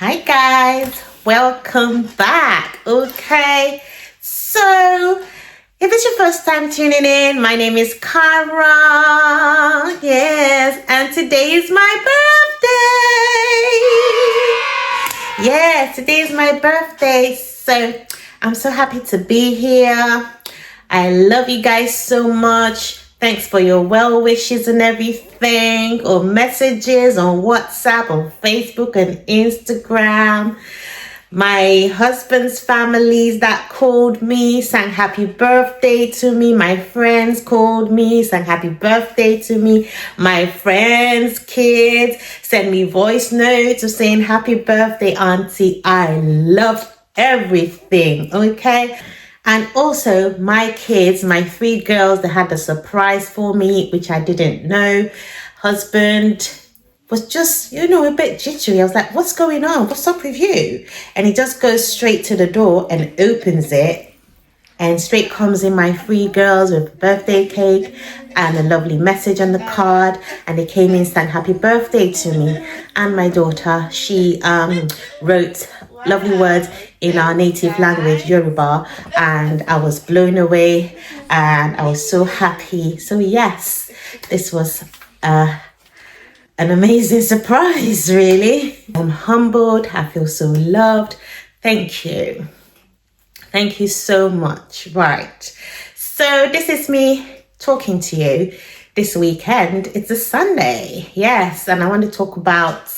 Hi guys, welcome back. Okay, so if it's your first time tuning in, my name is Cara. Yes, and today is my birthday. Yes, today is my birthday. So I'm so happy to be here. I love you guys so much. Thanks for your well wishes and everything, or messages on WhatsApp, on Facebook and Instagram. My husband's families that called me, sang happy birthday to me. My friends called me, sang happy birthday to me. My friends' kids sent me voice notes of saying happy birthday, auntie. I love everything, okay? And also my kids, my 3 girls, they had a surprise for me, which I didn't know. Husband was just, a bit jittery. I was like, what's going on? What's up with you? And he just goes straight to the door and opens it. And straight comes in my 3 girls with a birthday cake and a lovely message on the card. And they came in, sang happy birthday to me. And my daughter, she wrote lovely words in our native language, Yoruba. And I was blown away and I was so happy. So yes, this was an amazing surprise, really. I'm humbled. I feel so loved. Thank you. Thank you so much. Right. So this is me talking to you this weekend. It's a Sunday. Yes. And I want to talk about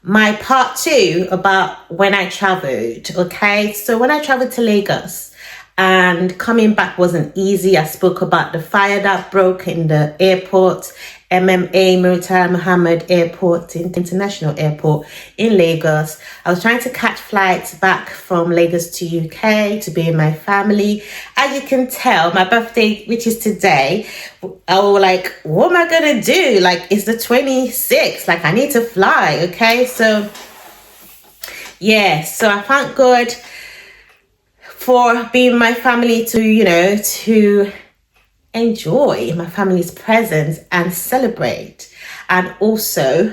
my part 2 about when I traveled. Okay. So when I traveled to Lagos and coming back wasn't easy. I spoke about the fire that broke in the airport, MMA, Murtala Muhammed International Airport in Lagos. I was trying to catch flights back from Lagos to UK to be with my family. As you can tell, my birthday, which is today, I was like, what am I gonna do? Like, it's the 26th, like I need to fly, okay? So yeah, so I thank God for being my family to enjoy my family's presence and celebrate, and also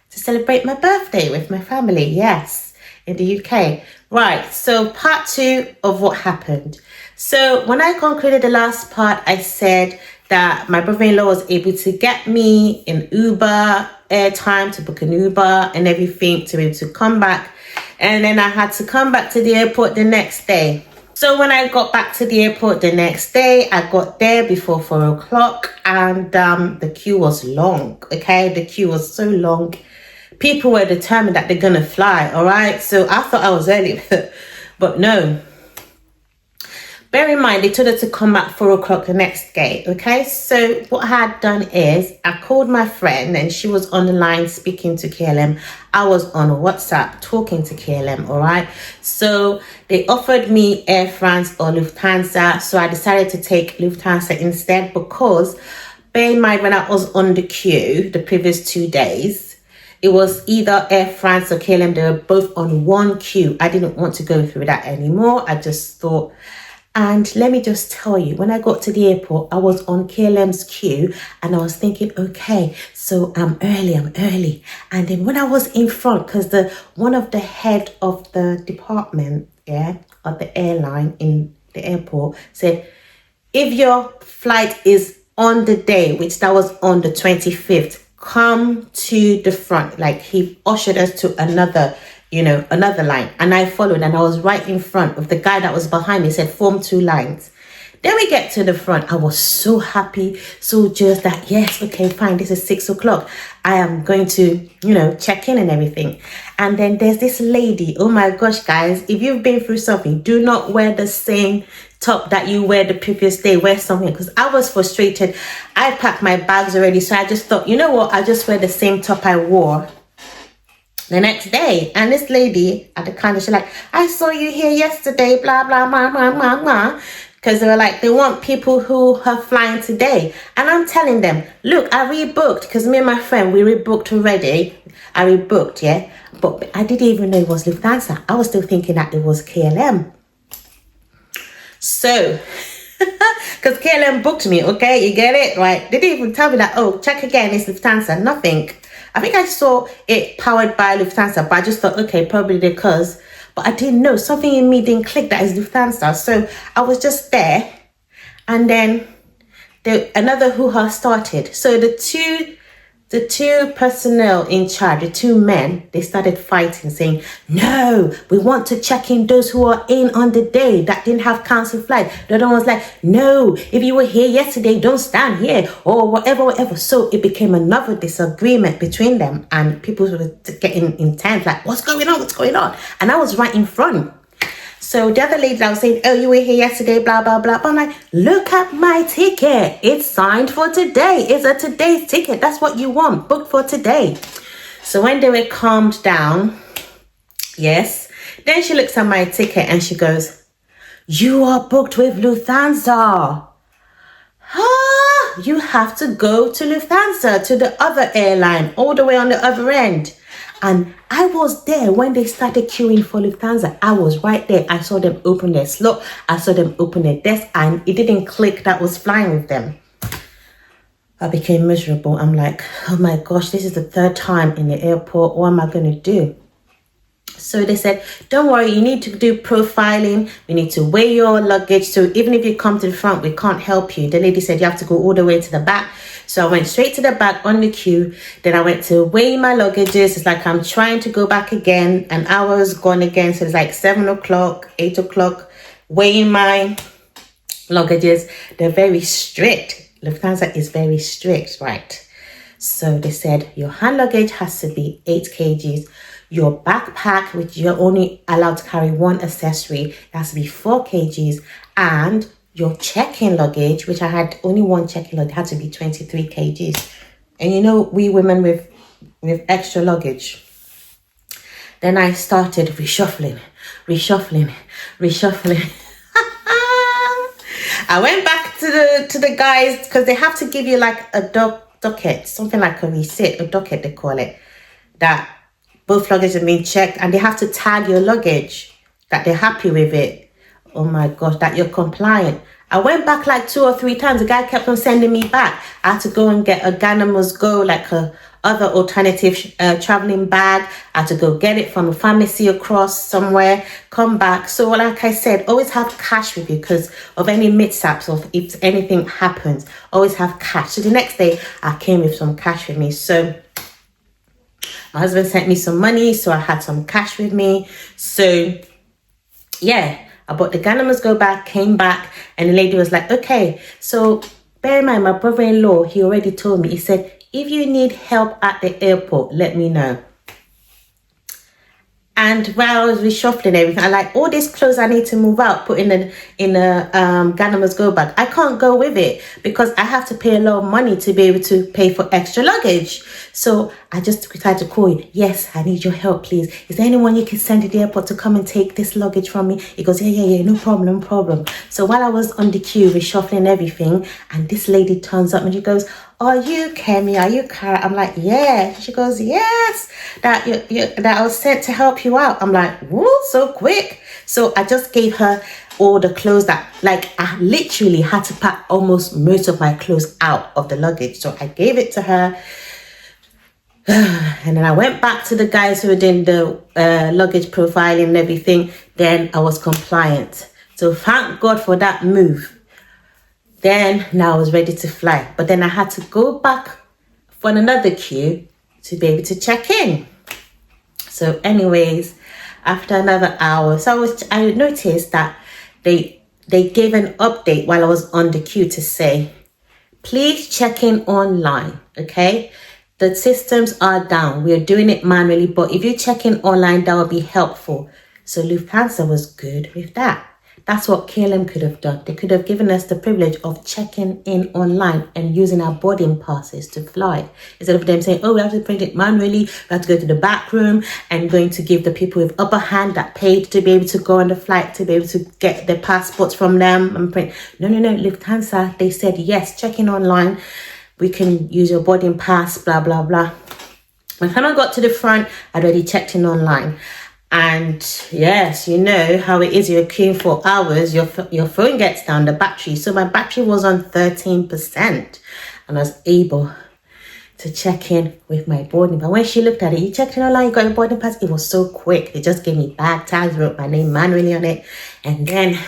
to celebrate my birthday with my family, yes, in the UK. Right, so part 2 of what happened. So when I concluded the last part, I said that my brother-in-law was able to get me an Uber, airtime to book an Uber and everything to be able to come back. And then I had to come back to the airport the next day. So when I got back to the airport the next day, I got there before 4 o'clock and the queue was long, okay? The queue was so long. People were determined that they're going to fly, all right? So I thought I was early, but no. Bear in mind, they told her to come back 4 o'clock the next day, okay? So what I had done is I called my friend and she was on the line speaking to KLM. I was on WhatsApp talking to KLM, all right? So they offered me Air France or Lufthansa. So I decided to take Lufthansa instead because bear in mind when I was on the queue the previous 2 days, it was either Air France or KLM. They were both on one queue. I didn't want to go through that anymore. I just thought... And let me just tell you, when I got to the airport, I was on KLM's queue and I was thinking, okay, so I'm early. And then when I was in front, because one of the head of the department, of the airline in the airport said, if your flight is on the day, which that was on the 25th, come to the front. Like he ushered us to another line, and I followed and I was right in front of the guy that was behind me. Said form 2 lines. Then we get to the front. I was so happy, so just that, yes, okay, fine, this is 6 o'clock. I am going to, check in and everything. And then there's this lady. Oh my gosh, guys, if you've been through something, do not wear the same top that you wear the previous day. Wear something, because I was frustrated. I packed my bags already, so I just thought, you know what, I'll just wear the same top I wore the next day. And this lady at the counter, she's like, I saw you here yesterday, blah, blah, blah, blah, blah, blah. Because they were like, they want people who are flying today. And I'm telling them, look, I rebooked, because me and my friend, we rebooked already. I rebooked, yeah. But I didn't even know it was Lufthansa. I was still thinking that it was KLM. So, because KLM booked me, okay? You get it? Right? They didn't even tell me that, oh, check again, it's Lufthansa. Nothing. I think I saw it powered by Lufthansa, but I just thought, okay, probably because. But I didn't know. Something in me didn't click that is Lufthansa. So I was just there. And then another hoo-ha started. So the two personnel in charge, the two men, they started fighting, saying, no, we want to check in those who are in on the day that didn't have cancelled flight. The other one was like, no, if you were here yesterday, don't stand here, or whatever. So it became another disagreement between them, and people were getting intense, like, what's going on? And I was right in front. So the other lady that was saying, oh, you were here yesterday, blah, blah, blah. But I'm like, look at my ticket. It's signed for today. It's a today's ticket. That's what you want. Booked for today. So when they were calmed down, yes. Then she looks at my ticket and she goes, you are booked with Lufthansa. You have to go to Lufthansa, to the other airline, all the way on the other end. And I was there when they started queuing for Lufthansa. I was right there. I saw them open their slot. I saw them open their desk, and it didn't click that was flying with them. I became miserable. I'm like, oh my gosh, this is the third time in the airport. What am I going to do? So they said, don't worry, you need to do profiling. We need to weigh your luggage. So even if you come to the front, we can't help you. The lady said you have to go all the way to the back. So I went straight to the back on the queue. Then I went to weigh my luggages. It's like I'm trying to go back again. An hour's gone again. So it's like 7 o'clock, 8 o'clock, weighing my luggages. They're very strict. Lufthansa is very strict, right? So they said your hand luggage has to be 8 kgs. Your backpack, which you're only allowed to carry one accessory, has to be 4 kgs. And your check-in luggage, which I had only one check-in luggage, had to be 23 kgs. And you know, we women with extra luggage. Then I started reshuffling. I went back to the guys, because they have to give you like a docket, something like a receipt, a docket they call it, that both luggage have been checked, and they have to tag your luggage that they're happy with it. Oh my gosh, that you're compliant. I went back like 2 or 3 times. The guy kept on sending me back. I had to go and get a Ghana Must Go, like a other alternative traveling bag. I had to go get it from a pharmacy across somewhere, come back. So like I said, always have cash with you because of any mishaps, or if anything happens, always have cash. So the next day I came with some cash with me. So my husband sent me some money, so I had some cash with me. So yeah, I bought the Ghana Must Go bag, came back, and the lady was like, okay, so bear in mind, my brother-in-law, he already told me, he said, if you need help at the airport, let me know. And while I was reshuffling everything, I like, all these clothes I need to move out, put in a Ghana Must Go bag. I can't go with it because I have to pay a lot of money to be able to pay for extra luggage. So I just tried to call you. Yes, I need your help, please. Is there anyone you can send to the airport to come and take this luggage from me? He goes, yeah, no problem. So while I was on the queue, reshuffling everything, and this lady turns up and she goes, are you Kemi? Are you Cara? I'm like, yeah. She goes, yes, that I was sent to help you out. I'm like, woo, so quick. So I just gave her all the clothes that, like, I literally had to pack almost most of my clothes out of the luggage. So I gave it to her. And then I went back to the guys who were doing the luggage profiling and everything. Then I was compliant. So thank God for that move. Then now I was ready to fly. But then I had to go back for another queue to be able to check in. So anyways, after another hour, so I noticed that they gave an update while I was on the queue to say, please check in online, okay? The systems are down. We are doing it manually, but if you check in online, that will be helpful. So Lufthansa was good with that. That's what KLM could have done. They could have given us the privilege of checking in online and using our boarding passes to fly. Instead of them saying, oh, we have to print it manually, we have to go to the back room and going to give the people with upper hand that paid to be able to go on the flight, to be able to get their passports from them and print. No, Lufthansa, they said, yes, check in online. We can use your boarding pass, blah, blah, blah. By the time I got to the front, I'd already checked in online. And yes, you know how it is. You're queuing for hours. Your phone gets down, the battery. So my battery was on 13%. And I was able to check in with my boarding. But when she looked at it, you checked in online, you got your boarding pass. It was so quick. They just gave me bag tags, wrote my name manually on it. And then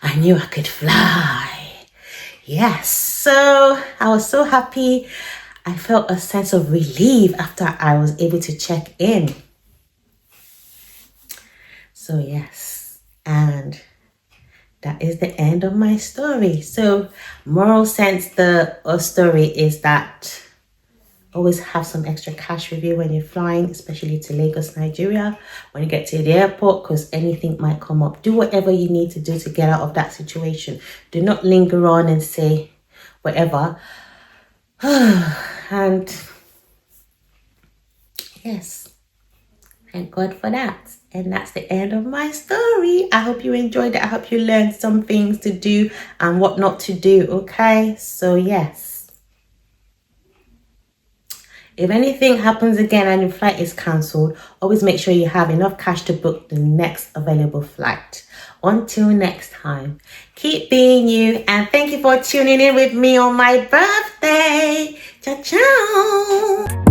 I knew I could fly. Yes. So I was so happy. I felt a sense of relief after I was able to check in. So yes. And that is the end of my story. So moral sense, the story is that always have some extra cash with you when you're flying, especially to Lagos, Nigeria, when you get to the airport, because anything might come up. Do whatever you need to do to get out of that situation. Do not linger on and say whatever. And yes, thank God for that. And that's the end of my story. I hope you enjoyed it. I hope you learned some things to do and what not to do. Okay, so yes. If anything happens again and your flight is cancelled, always make sure you have enough cash to book the next available flight. Until next time, keep being you, and thank you for tuning in with me on my birthday. Ciao, ciao.